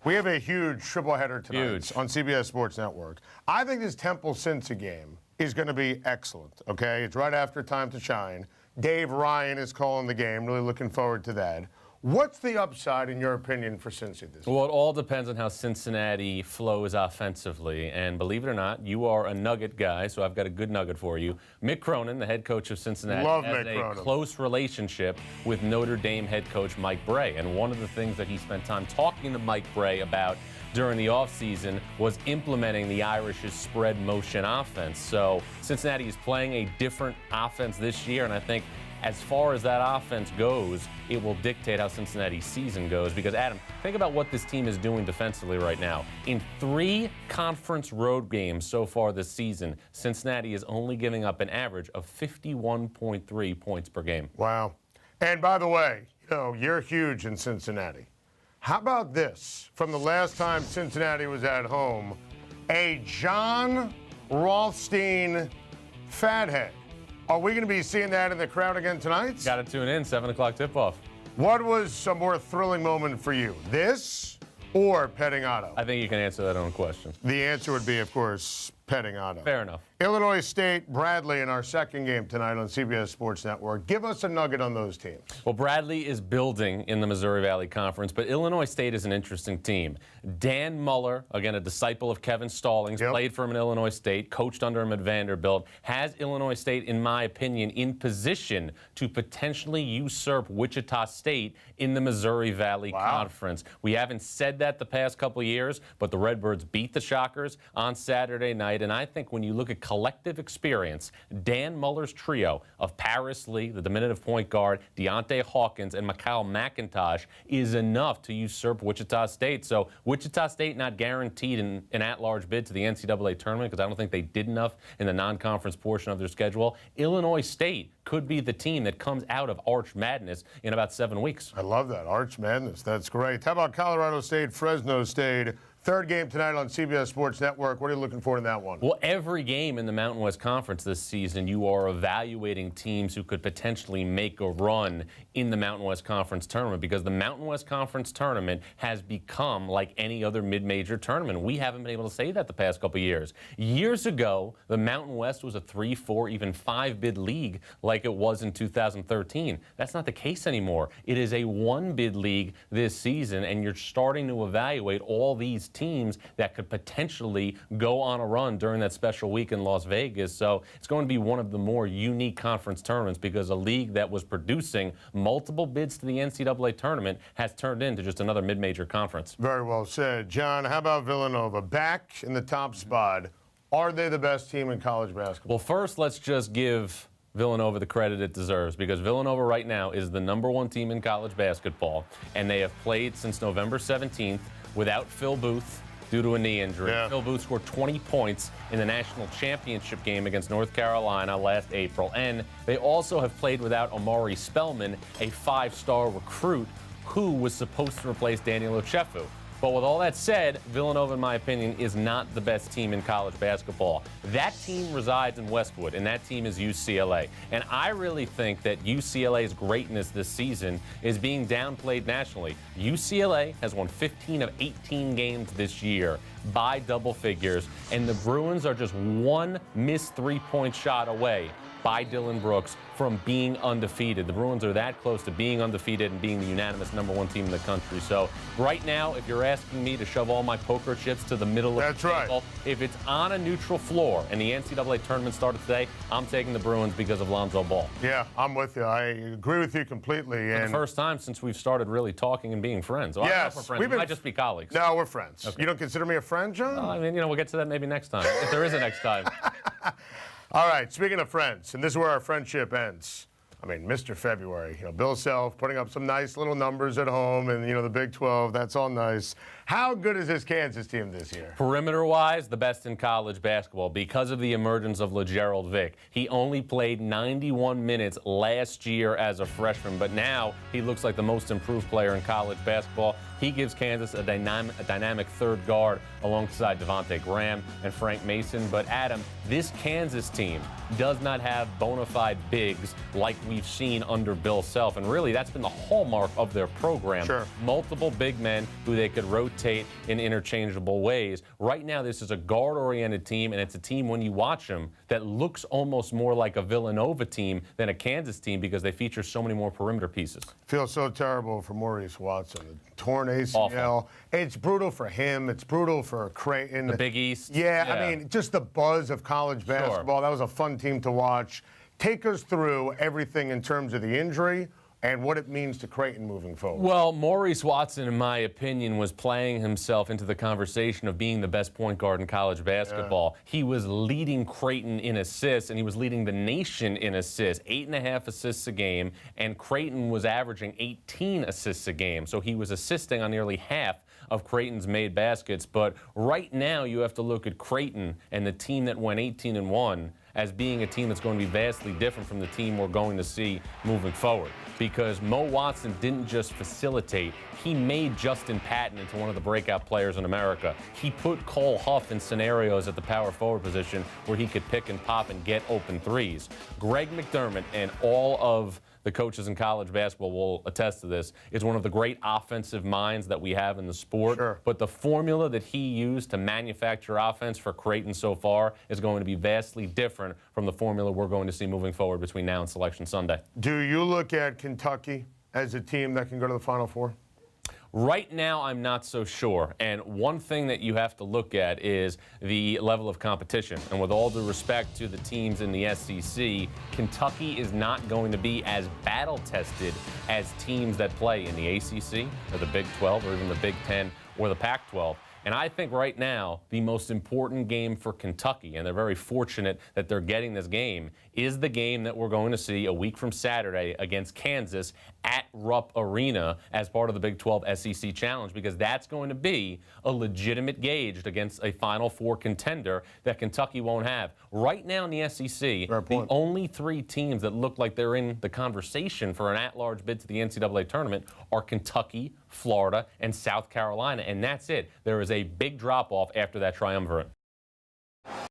We have a huge triple header tonight Huge. on CBS Sports Network. I think this Temple-Cincy game is going to be excellent, okay? It's right after Time to Shine. Dave Ryan is calling the game. Really looking forward to that. What's the upside, in your opinion, for Cincy this year? Well, it all depends on how Cincinnati flows offensively. And believe it or not, you are a Nugget guy, so I've got a good nugget for you. Mick Cronin, the head coach of Cincinnati, has a close relationship with Notre Dame head coach Mike Bray. And one of the things that he spent time talking to Mike Bray about during the offseason was implementing the Irish's spread motion offense. So Cincinnati is playing a different offense this year, and I think as far as that offense goes, it will dictate how Cincinnati's season goes. Because, Adam, think about what this team is doing defensively right now. In 3 conference road games so far this season, Cincinnati is only giving up an average of 51.3 points per game. Wow. And by the way, you're huge in Cincinnati. How about this? From the last time Cincinnati was at home, a Jon Rothstein fathead. Are we going to be seeing that in the crowd again tonight? Got to tune in, 7 o'clock tip-off. What was a more thrilling moment for you, this or petting Otto? I think you can answer that own question. The answer would be, of course, petting Otto. Fair enough. Illinois State, Bradley in our second game tonight on CBS Sports Network. Give us a nugget on those teams. Well, Bradley is building in the Missouri Valley Conference, but Illinois State is an interesting team. Dan Muller, again, a disciple of Kevin Stallings, played for him in Illinois State, coached under him at Vanderbilt, has Illinois State, in my opinion, in position to potentially usurp Wichita State in the Missouri Valley Conference. We haven't said that the past couple of years, but the Redbirds beat the Shockers on Saturday night, and I think when you look at collective experience, Dan Muller's trio of Paris Lee, the diminutive point guard, Deontay Hawkins, and Mikhail McIntosh is enough to usurp Wichita State. So Wichita State not guaranteed an at-large bid to the NCAA tournament because I don't think they did enough in the non-conference portion of their schedule. Illinois State could be the team that comes out of Arch Madness in about 7 weeks. I love that. Arch Madness. That's great. How about Colorado State, Fresno State? Third game tonight on CBS Sports Network. What are you looking for in that one? Well, every game in the Mountain West Conference this season, you are evaluating teams who could potentially make a run in the Mountain West Conference tournament because the Mountain West Conference tournament has become like any other mid-major tournament. We haven't been able to say that the past couple of years. Years ago, the Mountain West was a 3, 4, even 5-bid league like it was in 2013. That's not the case anymore. It is a 1-bid league this season, and you're starting to evaluate all these teams that could potentially go on a run during that special week in Las Vegas. So it's going to be one of the more unique conference tournaments because a league that was producing multiple bids to the NCAA tournament has turned into just another mid-major conference. Very well said. John, how about Villanova? Back in the top spot. Are they the best team in college basketball? Well, first, let's just give Villanova the credit it deserves because Villanova right now is the #1 team in college basketball, and they have played since November 17th without Phil Booth due to a knee injury. Phil Booth scored 20 points in the national championship game against North Carolina last April. And they also have played without Omari Spellman, a 5-star recruit who was supposed to replace Daniel Ochefu. But with all that said, Villanova, in my opinion, is not the best team in college basketball. That team resides in Westwood, and that team is UCLA. And I really think that UCLA's greatness this season is being downplayed nationally. UCLA has won 15 of 18 games this year by double figures, and the Bruins are just one missed three-point shot away by Dylan Brooks from being undefeated. The Bruins are that close to being undefeated and being the unanimous #1 team in the country. So right now, if you're asking me to shove all my poker chips to the middle of the table, if it's on a neutral floor and the NCAA tournament started today, I'm taking the Bruins because of Lonzo Ball. Yeah, I'm with you. I agree with you completely. For the first time since we've started really talking and being friends. Well, yes. We're friends. We might just be colleagues. No, we're friends. Okay. You don't consider me a friend, John? I mean, we'll get to that maybe next time, if there is a next time. All right, speaking of friends, and this is where our friendship ends. I mean, Mr. February, Bill Self putting up some nice little numbers at home and, the Big 12, that's all nice. How good is this Kansas team this year? Perimeter-wise, the best in college basketball because of the emergence of LaGerald Vick. He only played 91 minutes last year as a freshman, but now he looks like the most improved player in college basketball. He gives Kansas a dynamic third guard alongside Devontae Graham and Frank Mason. But, Adam, this Kansas team does not have bona fide bigs like we we've seen under Bill Self. And really, that's been the hallmark of their program. Sure. Multiple big men who they could rotate in interchangeable ways. Right now, this is a guard-oriented team, and it's a team, when you watch them, that looks almost more like a Villanova team than a Kansas team because they feature so many more perimeter pieces. Feels so terrible for Maurice Watson. The torn ACL. Awful. It's brutal for him. It's brutal for Creighton. The Big East. Yeah, I mean, just the buzz of college basketball. Sure. That was a fun team to watch. Take us through everything in terms of the injury and what it means to Creighton moving forward. Well, Maurice Watson, in my opinion, was playing himself into the conversation of being the best point guard in college basketball. Yeah. He was leading Creighton in assists, and he was leading the nation in assists, 8.5 assists a game, and Creighton was averaging 18 assists a game. So he was assisting on nearly half of Creighton's made baskets. But right now, you have to look at Creighton and the team that went 18-1 as being a team that's going to be vastly different from the team we're going to see moving forward. Because Mo Watson didn't just facilitate, he made Justin Patton into one of the breakout players in America. He put Cole Huff in scenarios at the power forward position where he could pick and pop and get open threes. Greg McDermott and all of the coaches in college basketball will attest to this, is one of the great offensive minds that we have in the sport. Sure. But the formula that he used to manufacture offense for Creighton so far is going to be vastly different from the formula we're going to see moving forward between now and Selection Sunday. Do you look at Kentucky as a team that can go to the Final Four? Right now, I'm not so sure. And one thing that you have to look at is the level of competition. And with all due respect to the teams in the SEC, Kentucky is not going to be as battle-tested as teams that play in the ACC or the Big 12 or even the Big 10 or the Pac-12. And I think right now, the most important game for Kentucky, and they're very fortunate that they're getting this game, is the game that we're going to see a week from Saturday against Kansas at Rupp Arena as part of the Big 12 SEC Challenge, because that's going to be a legitimate gauge against a Final Four contender that Kentucky won't have. Right now in the SEC, the only three teams that look like they're in the conversation for an at-large bid to the NCAA tournament are Kentucky, Florida, and South Carolina, and that's it. There is a big drop-off after that triumvirate.